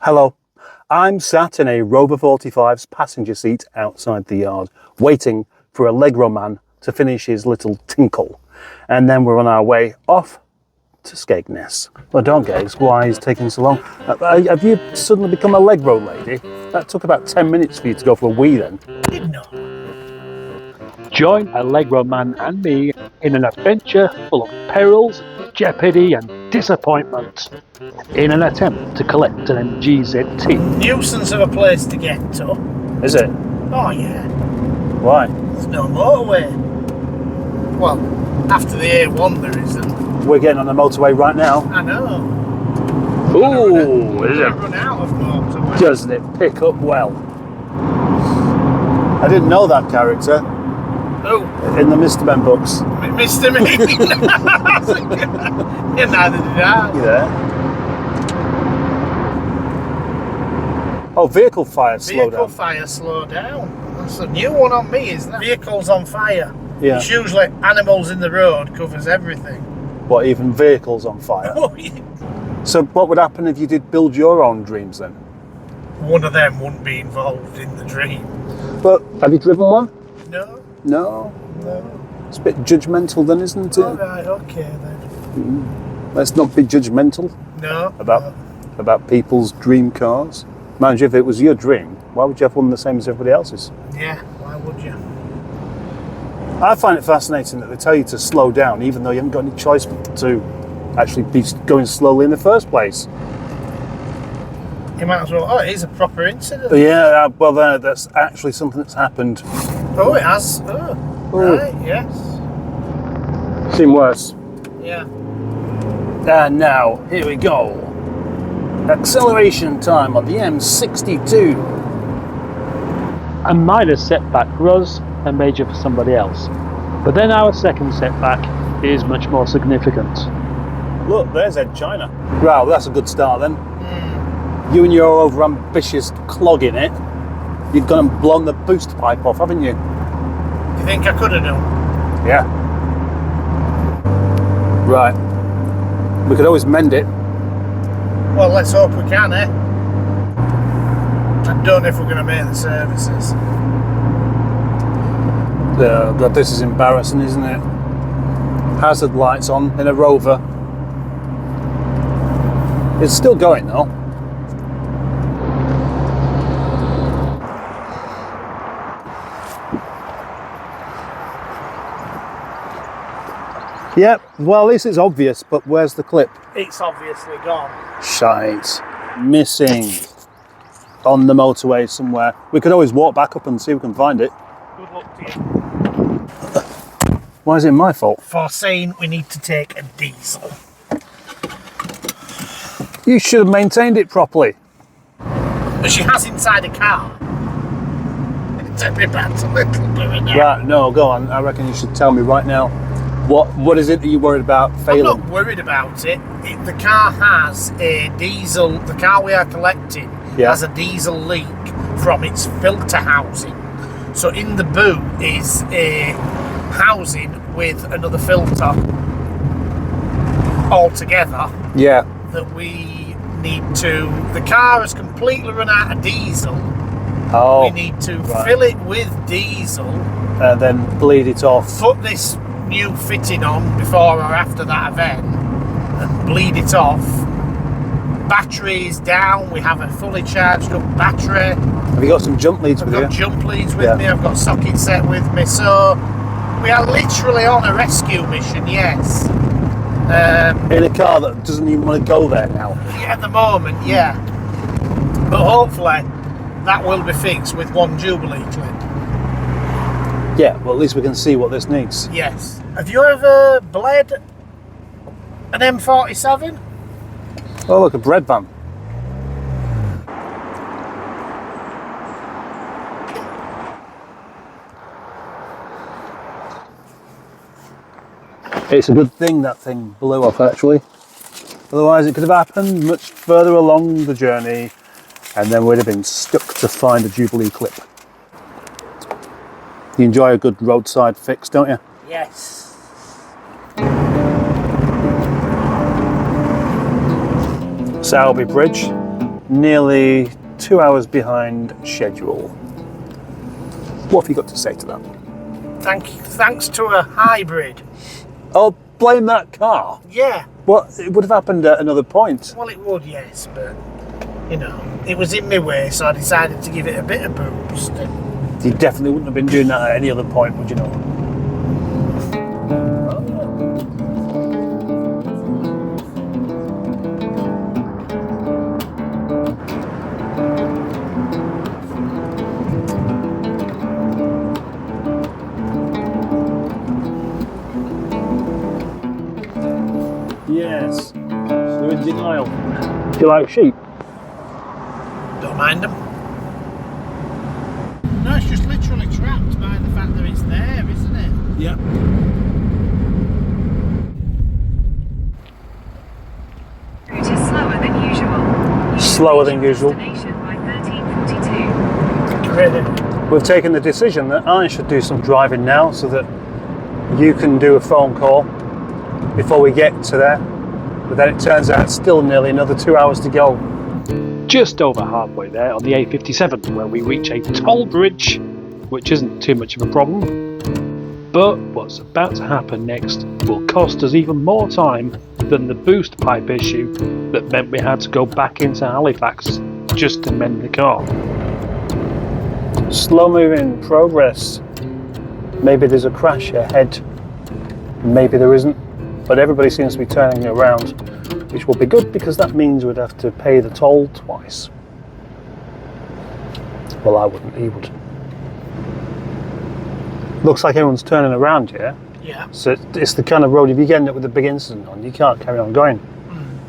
Hello, I'm sat in a Rover 45's passenger seat outside the yard, waiting for Allegroman to finish his little tinkle. And then we're on our way off to Skegness. Well, don't gaze, why is taking so long? Have you suddenly become a Allegro lady? That took about 10 minutes for you to go for a wee then. No. Join Allegroman and me in an adventure full of perils, jeopardy and disappointment in an attempt to collect an MGZT. Nuisance of a place to get to. Is it? Oh yeah. Why? There's no motorway. Well, after the A1 there isn't. We're getting on the motorway right now. I know. Ooh, is it? Run out of motorway. Doesn't it pick up well? I didn't know that character Oh, in the Mr. Men books. Mr. Me. Yeah, neither did I. You there? Oh, vehicle fire, slow Vehicle down. fire, slow down. That's a new one on me, is that? Vehicles on fire. Yeah. It's usually animals in the road covers everything. What, even vehicles on fire? Oh yeah. So what would happen if you did build your own dreams then? One of them wouldn't be involved in the dream. But have you driven one? No, No. no. It's a bit judgmental then, isn't it? Alright, okay then. Let's not be judgmental No. about people's dream cars. Mind you, if it was your dream, why would you have one the same as everybody else's? Yeah, why would you? I find it fascinating that they tell you to slow down even though you haven't got any choice to actually be going slowly in the first place. You might as well. Oh, it is a proper incident. But yeah, well, that's actually something that's happened. Oh, it has. Oh, right, yes. Seen worse. Yeah. And now, here we go. Acceleration time on the M62. A minor setback for us and major for somebody else. But then our second setback is much more significant. Look, there's Ed China. Wow, that's a good start then. You and your over-ambitious clog in it, you've gone and blown the boost pipe off, haven't you? Do you think I could have done? Yeah. Right. We could always mend it. Well, let's hope we can, eh? I don't know if we're going to make the services. God, this is embarrassing, isn't it? Hazard lights on in a Rover. It's still going though. Yep, well, this is obvious, but where's the clip? It's obviously gone. Shite. Missing. On the motorway somewhere. We could always walk back up and see if we can find it. Good luck to you. Why is it my fault? For saying we need to take a diesel. You should have maintained it properly. But she has inside a car. Take me back a little bit now. Right, no, go on. I reckon you should tell me right now. What is it that you're worried about failing? I'm not worried about it. The car has a diesel, the car we are collecting has a diesel leak from its filter housing. So in the boot is a housing with another filter altogether. Yeah. That we need to, the car has completely run out of diesel. Oh. We need to fill it with diesel. And then bleed it off. Put this new fitting on before or after that event and bleed it off. Battery is down. We have a fully charged up battery. Have you got some jump leads with you? I've got jump leads with me. I've got socket set with me. So we are literally on a rescue mission. Yes. In a car that doesn't even want to go there now. At the moment, yeah. But hopefully that will be fixed with one Jubilee clip. Yeah, well, at least we can see what this needs. Yes. Have you ever bled an M47? Oh, look, a bread van. It's a good thing that thing blew up, actually. Otherwise, it could have happened much further along the journey, and then we'd have been stuck to find a Jubilee clip. You enjoy a good roadside fix, don't you? Yes. Sowerby Bridge, nearly 2 hours behind schedule. What have you got to say to that? Thanks to a hybrid. Oh, blame that car. Yeah. Well, it would have happened at another point. Well, it would, yes, but you know, it was in my way, so I decided to give it a bit of boost. You definitely wouldn't have been doing that at any other point, would you know? Yes, they're in denial. Do you like sheep? Don't mind them. No, it's just literally trapped by the fact that it's there, isn't it? Yeah. Route is slower than usual. Slower than usual. Destination by 13:42. Really? We've taken the decision that I should do some driving now so that you can do a phone call before we get to there. But then it turns out still nearly another 2 hours to go. Just over halfway there on the A57, where we reach a toll bridge, which isn't too much of a problem. But what's about to happen next will cost us even more time than the boost pipe issue that meant we had to go back into Halifax just to mend the car. Slow moving progress. Maybe there's a crash ahead. Maybe there isn't. But everybody seems to be turning around, which will be good because that means we'd have to pay the toll twice. Well, I wouldn't, he would. Looks like everyone's turning around here. Yeah. So it's the kind of road, if you get up with a big incident on, you can't carry on going.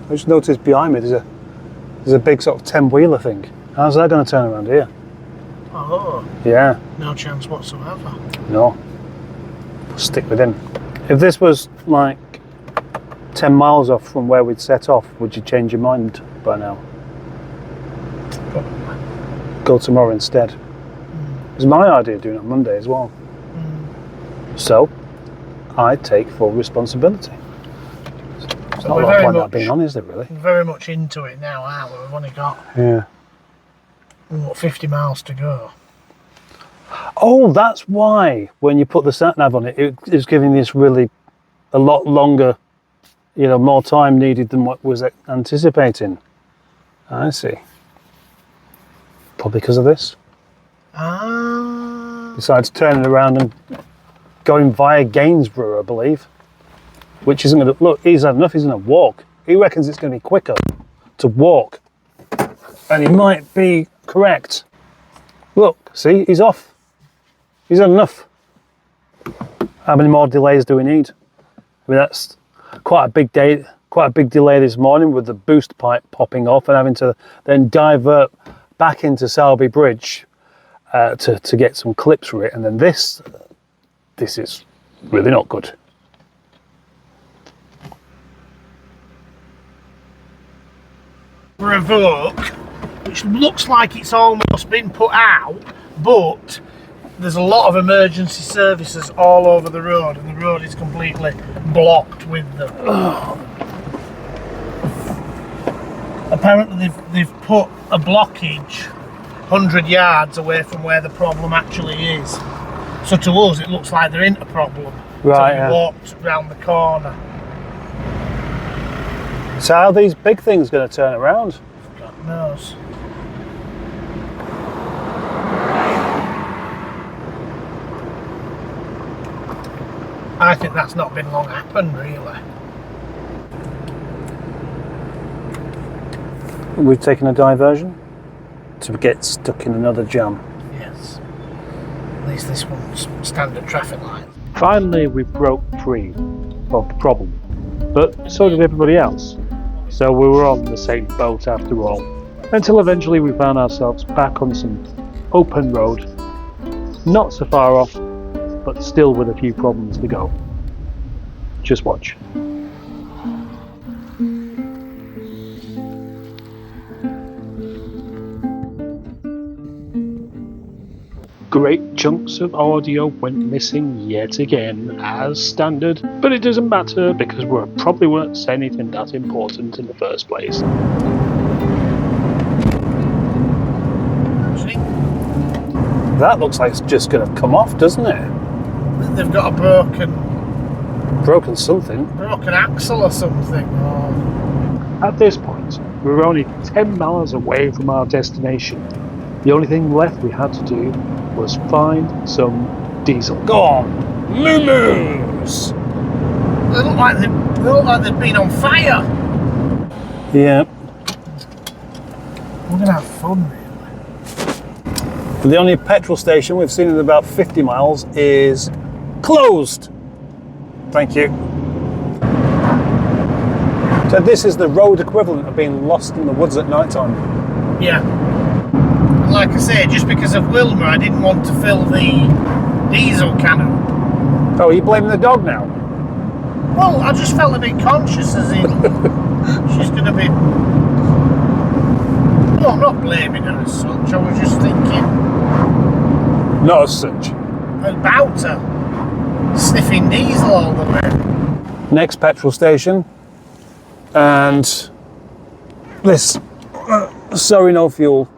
I just noticed behind me there's a big sort of 10-wheeler thing. How's that going to turn around here? Oh. Yeah. No chance whatsoever. No. Stick with him. If this was like 10 miles off from where we'd set off, would you change your mind by now? Probably. Go tomorrow instead. It was my idea doing it on Monday as well. So, I take full responsibility. There's not a lot of point that being on, is there really? Very much into it now, aren't we? We've only got, Yeah. 50 miles to go. Oh, that's why when you put the sat nav on it, it is giving this really a lot longer, more time needed than what was anticipating. I see. Probably because of this. Besides turning around and going via Gainsborough, I believe, which isn't going to look. He's had enough. He's going to walk. He reckons it's going to be quicker to walk, and he might be correct. Look, see, he's off. He's had enough. How many more delays do we need? I mean, that's quite a big day, quite a big delay this morning with the boost pipe popping off and having to then divert back into Selby Bridge to get some clips for it. And then this is really not good. Revoke, which looks like it's almost been put out, but there's a lot of emergency services all over the road, and the road is completely blocked with them. Apparently they've put a blockage 100 yards away from where the problem actually is. So to us it looks like there ain't a problem. Right, So we walked round the corner. So how are these big things going to turn around? God knows. I think that's not been long happened, really. We've taken a diversion to get stuck in another jam. Yes. At least this one's standard traffic light. Finally, we broke free of the problem, but so did everybody else. So we were on the same boat after all, until eventually we found ourselves back on some open road, not so far off, but still with a few problems to go. Just watch. Great chunks of audio went missing yet again, as standard, but it doesn't matter because we probably weren't saying anything that important in the first place. That looks like it's just going to come off, doesn't it? They've got a broken Something. axle or something. Or... At this point, we were only 10 miles away from our destination. The only thing left we had to do was find some diesel. Go on, moo-moos! They look like they've been on fire. Yeah. We're gonna have fun, really. The only petrol station we've seen in about 50 miles is closed. Thank you. So this is the road equivalent of being lost in the woods at night time. Yeah. Like I say, just because of Wilma, I didn't want to fill the diesel can up. Oh, are you blaming the dog now? Well, I just felt a bit conscious, as in she's going to be. No, I'm not blaming her as such. I was just thinking Not as such. about her sniffing diesel all the way. Next petrol station, and this. Sorry, no fuel.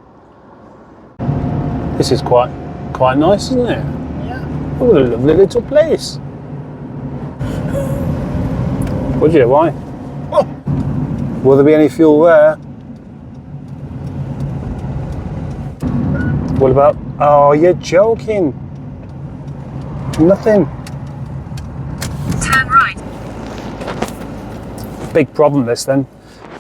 This is quite nice, isn't it? Yeah. Oh, what a lovely little place. Would you? Why? Oh, Will there be any fuel there? What about? Oh, you're joking. Nothing. Turn right. Big problem this then.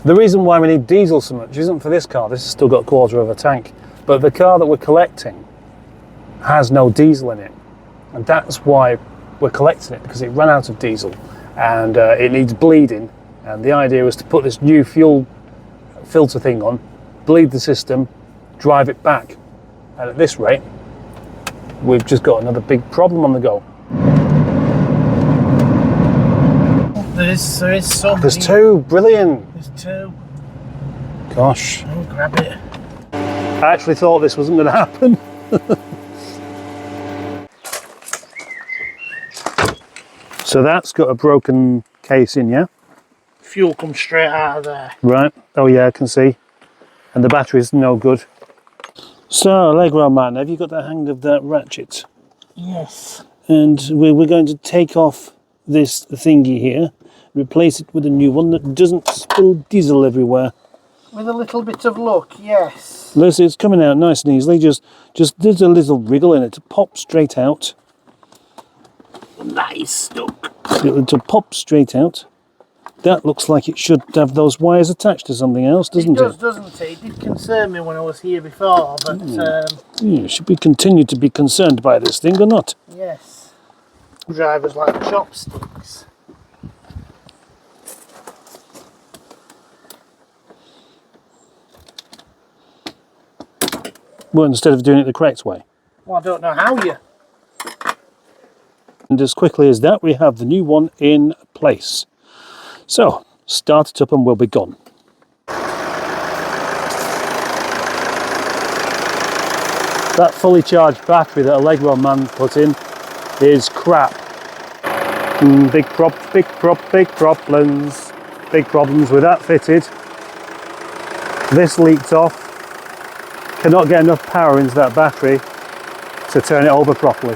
The reason why we need diesel so much isn't for this car. This has still got a quarter of a tank. But the car that we're collecting has no diesel in it. And that's why we're collecting it, because it ran out of diesel and it needs bleeding. And the idea was to put this new fuel filter thing on, bleed the system, drive it back. And at this rate, we've just got another big problem on the go. there is some. There's two, brilliant. There's two. Gosh, I'll grab it. I actually thought this wasn't going to happen. So that's got a broken case in, yeah? Fuel comes straight out of there. Right, oh yeah, I can see. And the battery's no good. So, Allegroman, have you got the hang of that ratchet? Yes. And we're going to take off this thingy here, replace it with a new one that doesn't spill diesel everywhere. With a little bit of luck, yes. Listen, it's coming out nice and easily, just there's a little wriggle in it to pop straight out. That is stuck. To pop straight out. That looks like it should have those wires attached to something else, doesn't it? It does, doesn't it? It did concern me when I was here before, but Should we continue to be concerned by this thing or not? yes. Drivers like chopsticks. Well, instead of doing it the correct way. Well, I don't know how you. And as quickly as that, we have the new one in place. So, start it up and we'll be gone. That fully charged battery that Allegroman put in is crap. Big problems. Big problems with that fitted. This leaked off. Cannot get enough power into that battery to turn it over properly.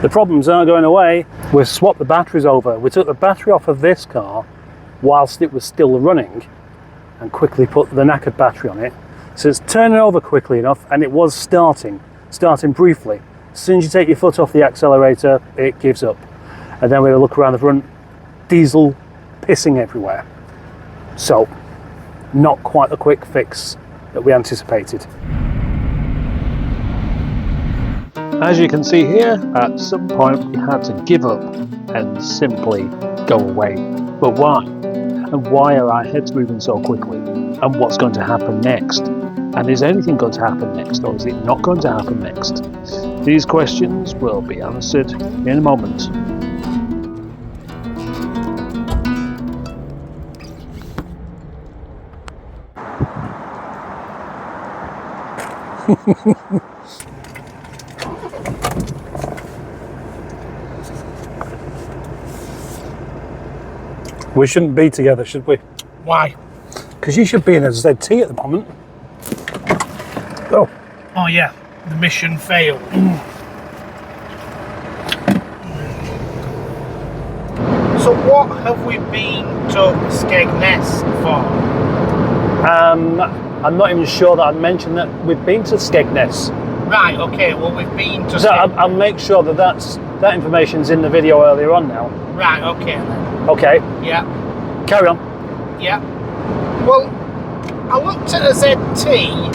The problems aren't going away. We've swapped the batteries over. We took the battery off of this car whilst it was still running and quickly put the knackered battery on it. So it's turning over quickly enough, and it was starting briefly. As soon as you take your foot off the accelerator, it gives up. And then we had a look around the front, diesel pissing everywhere. So, not quite the quick fix that we anticipated. As you can see here, at some point we had to give up and simply go away. But why? And why are our heads moving so quickly? And what's going to happen next? And is anything going to happen next, or is it not going to happen next? These questions will be answered in a moment. We shouldn't be together, should we? Why? Because you should be in a ZT at the moment. Oh, Oh yeah, the mission failed. So what have we been to Skegness for? I'm not even sure that I mentioned that we've been to Skegness. Right, okay, well we've been to So Skegness. I'll make sure that that information's in the video earlier on now. Right, okay then. Okay, Yeah, carry on. yeah. Well, I looked at a ZT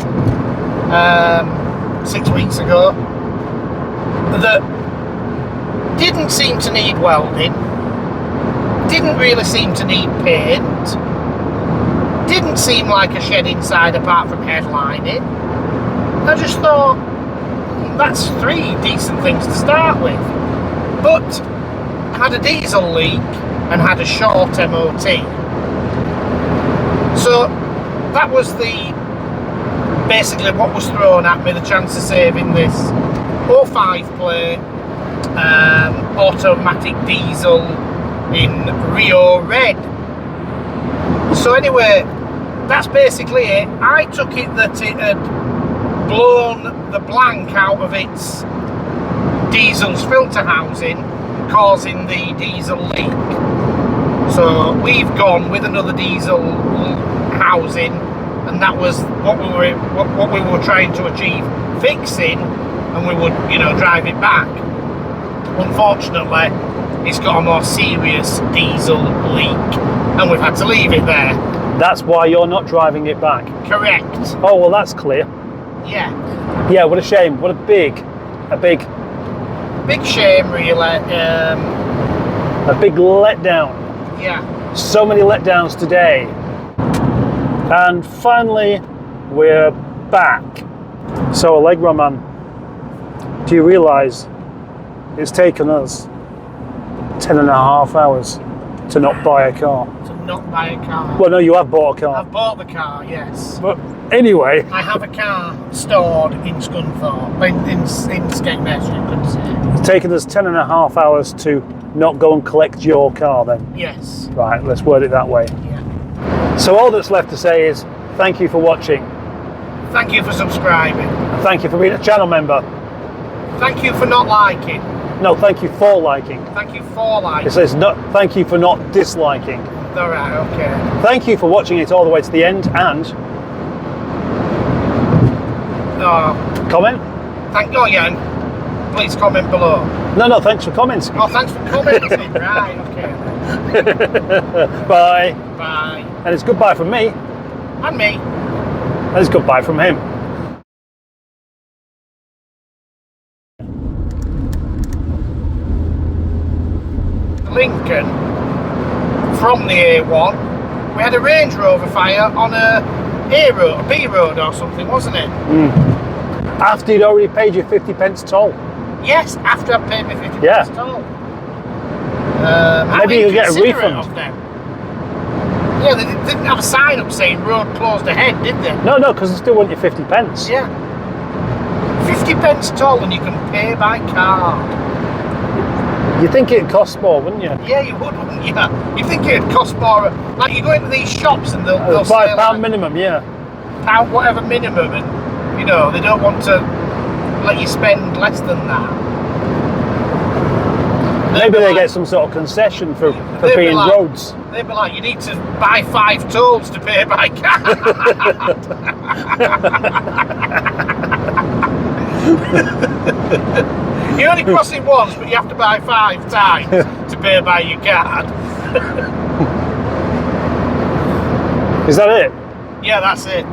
6 weeks ago that didn't seem to need welding, didn't really seem to need paint, didn't seem like a shed inside apart from headlining. I just thought, that's 3 decent things to start with. But had a diesel leak and had a short MOT. So that was basically what was thrown at me, the chance of saving this 05 plate automatic diesel in Rio Red. So anyway, that's basically it. I took it that it had blown the blank out of its diesel's filter housing, causing the diesel leak. So we've gone with another diesel housing, and that was what we were trying to achieve fixing, and we would, you know, drive it back. Unfortunately, it's got a more serious diesel leak, and we've had to leave it there. That's why you're not driving it back. Correct. Oh, well, that's clear. Yeah. Yeah, what a shame. What a big Shame, really. A big letdown. Yeah. So many letdowns today. And finally, we're back. So, Allegroman, do you realise it's taken us 10.5 hours to not buy a car? To not buy a car. Well, no, you have bought a car. I've bought the car, yes. But anyway, I have a car stored in Scunthorpe, in Skegness, you could say. it's taken us 10.5 hours to not go and collect your car then. Yes. Right, let's word it that way. Yeah. So all that's left to say is thank you for watching. Thank you for subscribing. And thank you for being a channel member. Thank you for not liking. No, thank you for liking. Thank you for liking. It says not, thank you for not disliking. Alright, okay. Thank you for watching it all the way to the end and comment. Oh yeah, and please comment below. No, thanks for commenting. Oh, thanks for commenting. Right, okay. Bye. Bye. And it's goodbye from me. And me. And it's goodbye from him. Lincoln from the A1. We had a Range Rover fire on a B road or something, wasn't it? After you'd already paid your 50p toll. Yes, after I paid my 50 Yeah. toll. Maybe you'll get a refund. Of them. Yeah, they didn't have a sign up saying road closed ahead, did they? No, because they still want your 50p. Yeah. 50p toll and you can pay by card. You'd think it'd cost more, wouldn't you? Yeah, you would, wouldn't you? You'd think it'd cost more. Like you go into these shops and they'll say £5 like, minimum, yeah. pound whatever minimum, and you know they don't want to let you spend less than that. Maybe they get some sort of concession for they'd be being like- roads. They'd be like, you need to buy 5 tolls to pay by card. You only cross it once, but you have to buy 5 times to pay by your card. Is that it? Yeah, that's it.